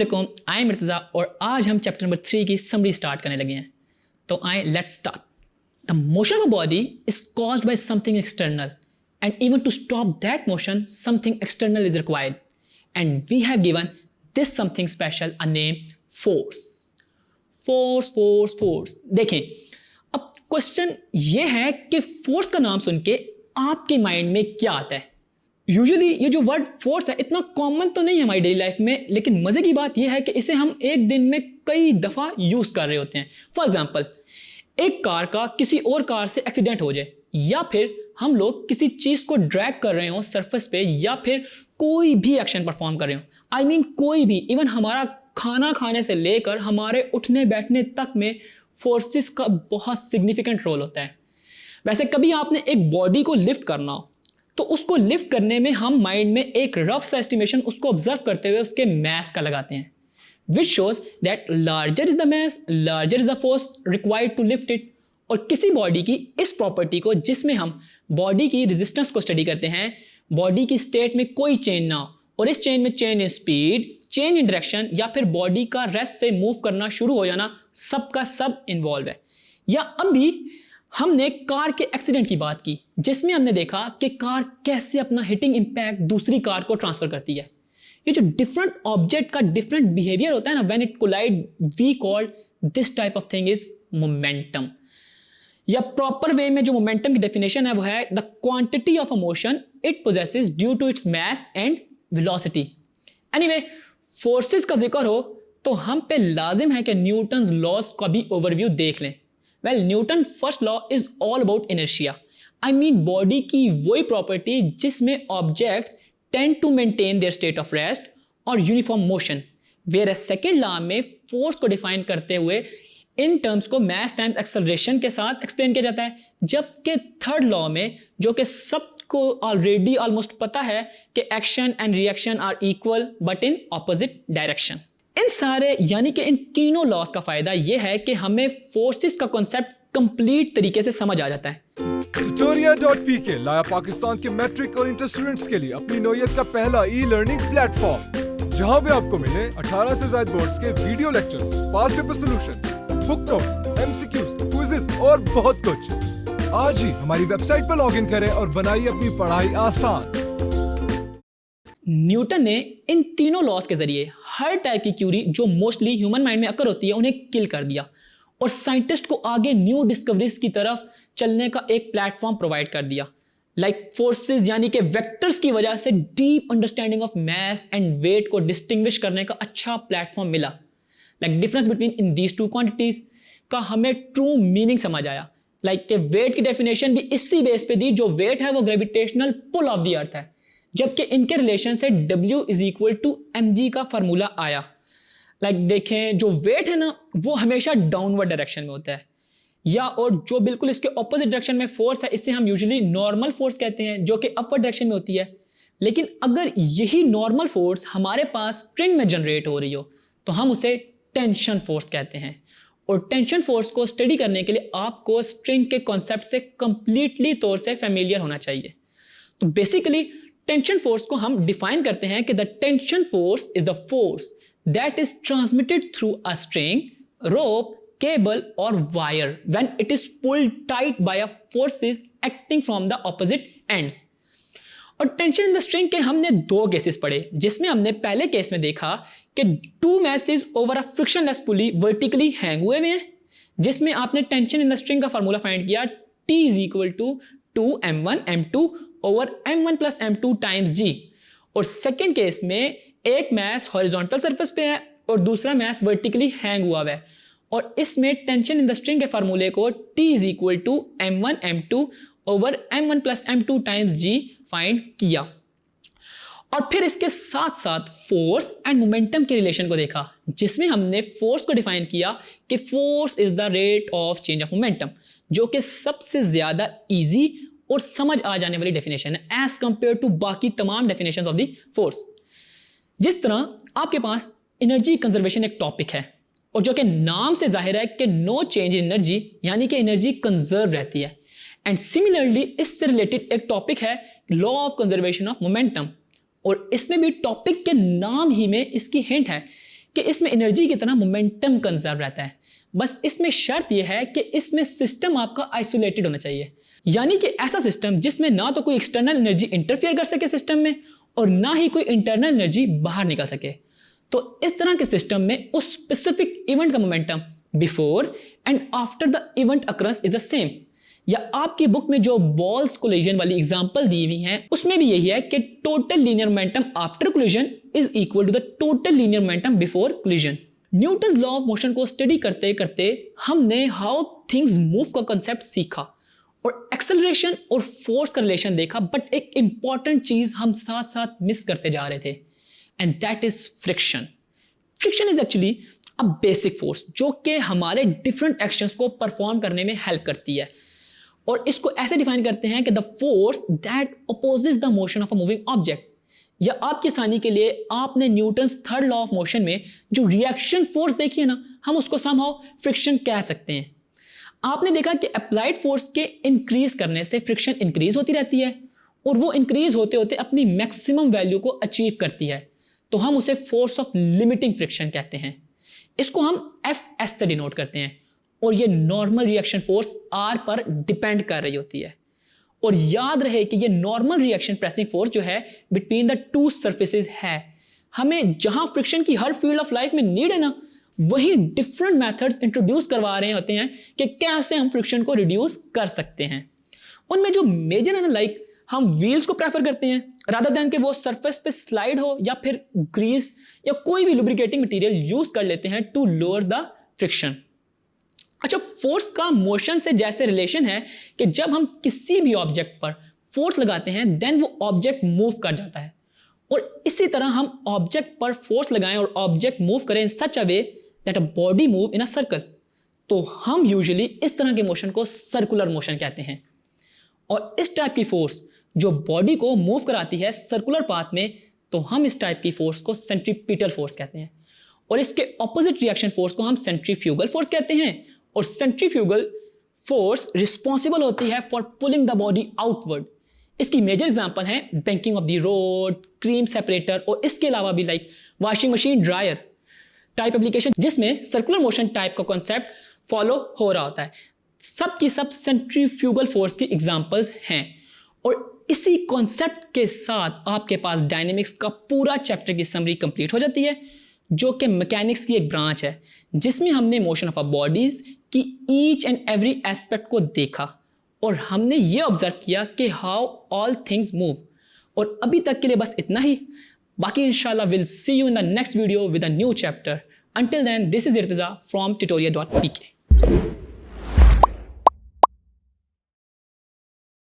अस्सलाम, I am मिर्तज़ा और आज हम चैप्टर नंबर 3 की समरी स्टार्ट करने लगे हैं। तो I let's start. The motion of a body is caused by something external and even to stop that motion something external is required and we have given this something special a name force. Force force force. देखें, अब question ये है कि force का नाम सुन के आपके mind में क्या आता है। यूजुअली ये जो वर्ड फोर्स है इतना कॉमन तो नहीं है हमारी डेली लाइफ में, लेकिन मजे की बात यह है कि इसे हम एक दिन में कई दफा यूज कर रहे होते हैं। फॉर एग्जाम्पल, एक कार का किसी और कार से एक्सीडेंट हो जाए, या फिर हम लोग किसी चीज को ड्रैग कर रहे हो सरफेस पे, या फिर कोई भी एक्शन परफॉर्म कर रहे हो। आई मीन कोई भी, इवन हमारा खाना खाने से लेकर हमारे उठने बैठने तक में फोर्सेस का बहुत सिग्निफिकेंट रोल होता है। वैसे कभी आपने एक बॉडी को लिफ्ट करना हो तो उसको लिफ्ट करने में हम माइंड में एक रफ सा एस्टिमेशन उसको ऑब्जर्व करते हुए उसके मास का लगाते हैं, which shows that larger is the mass, larger is the force required to lift it. और किसी बॉडी की इस प्रॉपर्टी को, जिसमें हम बॉडी की रेजिस्टेंस को स्टडी करते हैं, बॉडी की स्टेट में कोई चेंज ना हो और इस चेंज में change in speed, change in direction या फिर बॉडी का रेस्ट से मूव करना शुरू हो जाना, सबका सब इन्वॉल्व है। या अभी हमने कार के एक्सीडेंट की बात की, जिसमें हमने देखा कि कार कैसे अपना हिटिंग इंपैक्ट दूसरी कार को ट्रांसफर करती है। ये जो डिफरेंट ऑब्जेक्ट का डिफरेंट बिहेवियर होता है ना, when it collide, we called this type of thing is momentum. या प्रॉपर वे में जो मोमेंटम की डेफिनेशन है वो है the quantity of a motion it possesses due to its mass and velocity. Anyway, forces का जिक्र हो तो हम पे लाजिम है कि न्यूटन्स लॉज का भी ओवरव्यू देख लें। Well, Newton first law is all about inertia. I mean body की वही प्रॉपर्टी जिसमें objects tend to maintain their state of rest और uniform motion, where second law में फोर्स को डिफाइन करते हुए इन टर्म्स को मास टाइम्स एक्सेलरेशन के साथ एक्सप्लेन किया जाता है। जबकि थर्ड लॉ में, जो कि सबको ऑलरेडी ऑलमोस्ट पता है कि action and reaction are equal but in opposite direction. इन सारे यानी कि इन तीनों लॉस का फायदा यह है कि हमें फोर्सेस का कॉन्सेप्ट कंप्लीट तरीके से समझ आ जाता है। Tutoria.pk लाया पाकिस्तान के मैट्रिक और इंटर स्टूडेंट्स के लिए अपनी नौयत का पहला ई-लर्निंग प्लेटफॉर्म, जहां पे आपको मिले 18 से ज्यादा बोर्ड्स के video lectures, past paper solution, book notes, MCQs, quizzes और बहुत कुछ। आज ही हमारी वेबसाइट पर लॉगिन करें और बनाइए अपनी पढ़ाई आसान। न्यूटन ने इन तीनों लॉस के जरिए हर टाइप की क्यूरी जो मोस्टली ह्यूमन माइंड में अकर होती है उन्हें किल कर दिया और साइंटिस्ट को आगे न्यू डिस्कवरीज की तरफ चलने का एक प्लेटफॉर्म प्रोवाइड कर दिया। लाइक फोर्सेस यानी कि वेक्टर्स की वजह से deep understanding of mass and weight को डिस्टिंग्विश करने का अच्छा प्लेटफॉर्म मिला। Like difference between in these two quantities का हमें ट्रू मीनिंग समझ आया। लाइक कि वेट की डेफिनेशन भी इसी बेस पे दी, जो वेट है वो gravitational pull of the earth है, जबकि इनके रिलेशन से W is equal to mg का फार्मूला आया। लाइक देखें, जो वेट है ना वो हमेशा डाउनवर्ड डायरेक्शन में होता है, या और जो बिल्कुल इसके ऑपोजिट डायरेक्शन में फोर्स है इसे हम यूजुअली नॉर्मल फोर्स कहते हैं, जो कि अपवर्ड डायरेक्शन में होती है। लेकिन अगर यही नॉर्मल फोर्स हमारे पास स्प्रिंग में जनरेट हो रही हो तो हम उसे टेंशन फोर्स कहते हैं। और टेंशन फोर्स को स्टडी करने के लिए आपको स्प्रिंग के कॉन्सेप्ट से कंप्लीटली तौर से फेमिलियर होना चाहिए। तो बेसिकली टेंशन फोर्स को हम डिफाइन करते हैं कि the tension force is the force that is transmitted through a string, rope, cable और wire when it is pulled tight by a forces acting from the opposite ends. और tension in the string के हमने दो cases पढ़े, जिसमें हमने पहले case में देखा कि two masses over a frictionless pulley vertically hang हुए हैं, जिसमें आपने टेंशन इन द स्ट्रिंग का फार्मूला फाइंड किया, T is equal to 2m1 m2 over m1 plus m2 times g। और सेकेंड केस में एक मैस हॉरिजॉन्टल सरफेस पे है और दूसरा मैस वर्टिकली हैंग हुआ है, और इसमें टेंशन इन द स्ट्रिंग के फार्मूले को T is equal to m1 m2 over m1 plus m2 times g find किया। और फिर इसके साथ साथ फोर्स एंड मोमेंटम के रिलेशन को देखा, जिसमें हमने फोर्स को डिफाइन किया कि force is the rate of change of momentum, जो कि सबसे ज्यादा इजी और समझ आ जाने वाली डेफिनेशन है एज कंपेयर टू बाकी तमाम डेफिनेशंस ऑफ द फोर्स। जिस तरह आपके पास एनर्जी कंजर्वेशन एक टॉपिक है, और जो कि नाम से जाहिर है कि नो चेंज इन एनर्जी, यानी कि एनर्जी कंजर्व रहती है। एंड सिमिलरली इससे रिलेटेड एक टॉपिक है law of conservation of momentum, और इसमें भी टॉपिक के नाम ही में इसकी हिंट है कि इसमें एनर्जी की तरह मोमेंटम कंजर्व रहता है। बस इसमें शर्त यह है कि इसमें सिस्टम आपका आइसोलेटेड होना चाहिए, यानी कि ऐसा सिस्टम जिसमें ना तो कोई एक्सटर्नल एनर्जी इंटरफेयर कर सके सिस्टम में और ना ही कोई इंटरनल एनर्जी बाहर निकल सके। तो इस तरह के सिस्टम में उस स्पेसिफिक इवेंट का momentum before and after the event occurs is the same. या आपकी बुक में जो बॉल्स कोलिजन वाली एग्जांपल दी हुई हैं उसमें भी यही है कि total linear momentum after collision is equal to the total linear momentum before collision. Newton's law of motion को स्टडी करते करते हमने हाउ थिंग्स मूव का कंसेप्ट सीखा और एक्सेलरेशन और फोर्स का रिलेशन देखा, बट एक इंपॉर्टेंट चीज हम साथ साथ मिस करते जा रहे थे, and that is friction. Friction is actually a basic force जो कि हमारे डिफरेंट एक्शंस को परफॉर्म करने में हेल्प करती है, और इसको ऐसे डिफाइन करते हैं कि the force that opposes the motion of a moving object. या आपकी आसानी के लिए आपने Newton's third law of motion में जो रिएक्शन फोर्स देखी है ना, हम उसको समहाउ फ्रिक्शन कह सकते हैं। आपने देखा कि अप्लाइड फोर्स के इंक्रीज करने से फ्रिक्शन इंक्रीज होती रहती है और वो इंक्रीज होते होते अपनी मैक्सिमम वैल्यू को अचीव करती है, तो हम उसे फोर्स ऑफ लिमिटिंग फ्रिक्शन कहते हैं। इसको हम एफ से डिनोट करते हैं और ये नॉर्मल रिएक्शन फोर्स आर पर डिपेंड कर रही होती है। और याद रहे कि ये नॉर्मल रिएक्शन प्रेसिंग फोर्स जो है बिटवीन द टू सरफेसेस है। हमें जहां फ्रिक्शन की हर फील्ड ऑफ लाइफ में नीड है ना, वही डिफरेंट मेथड्स इंट्रोड्यूस करवा रहे होते हैं कि कैसे हम फ्रिक्शन को रिड्यूस कर सकते हैं। उनमें जो मेजर है ना, लाइक हम व्हील्स को प्रेफर करते हैं रादर देन कि वो सरफेस पे स्लाइड हो, या फिर ग्रीस या कोई भी लुब्रिकेटिंग मटेरियल यूज कर लेते हैं टू लोअर द फ्रिक्शन। अच्छा, फोर्स का मोशन से जैसे रिलेशन है कि जब हम किसी भी ऑब्जेक्ट पर फोर्स लगाते हैं देन वो ऑब्जेक्ट मूव कर जाता है, और इसी तरह हम ऑब्जेक्ट पर फोर्स लगाएं और ऑब्जेक्ट मूव करें in such a way that a body move in a circle, तो हम यूजुअली इस तरह के मोशन को सर्कुलर मोशन कहते हैं। और इस टाइप की फोर्स जो बॉडी को मूव कराती है सर्कुलर पाथ में, तो हम इस टाइप की फोर्स को सेंट्रीपिटल फोर्स कहते हैं, और इसके ऑपोजिट रिएक्शन फोर्स को हम सेंट्रीफ्यूगल फोर्स कहते हैं। और सेंट्रीफ्यूगल फोर्स रिस्पॉन्सिबल होती है for pulling the body outward. इसकी मेजर एग्जांपल है banking of the road, cream separator, और इसके अलावा भी like washing machine, dryer type application जिसमें सर्कुलर मोशन टाइप का कॉन्सेप्ट फॉलो हो रहा होता है। सब की सब सेंट्रीफ्यूगल फोर्स की एग्जांपल्स हैं। और इसी कॉन्सेप्ट के साथ आपके पास डायनेमिक्स का पूरा चैप्टर की समरी कंप्लीट हो जाती है, जो कि मैकेनिक्स की एक ब्रांच है जिसमें हमने मोशन ऑफ अ बॉडीज की ईच एंड एवरी एस्पेक्ट को देखा और हमने ये ऑब्जर्व किया कि हाउ ऑल थिंग्स मूव। और अभी तक के लिए बस इतना ही, बाकी इंशाल्लाह will see you in the next video with a new chapter. Until then, this is Irtiza from tutorial.pk।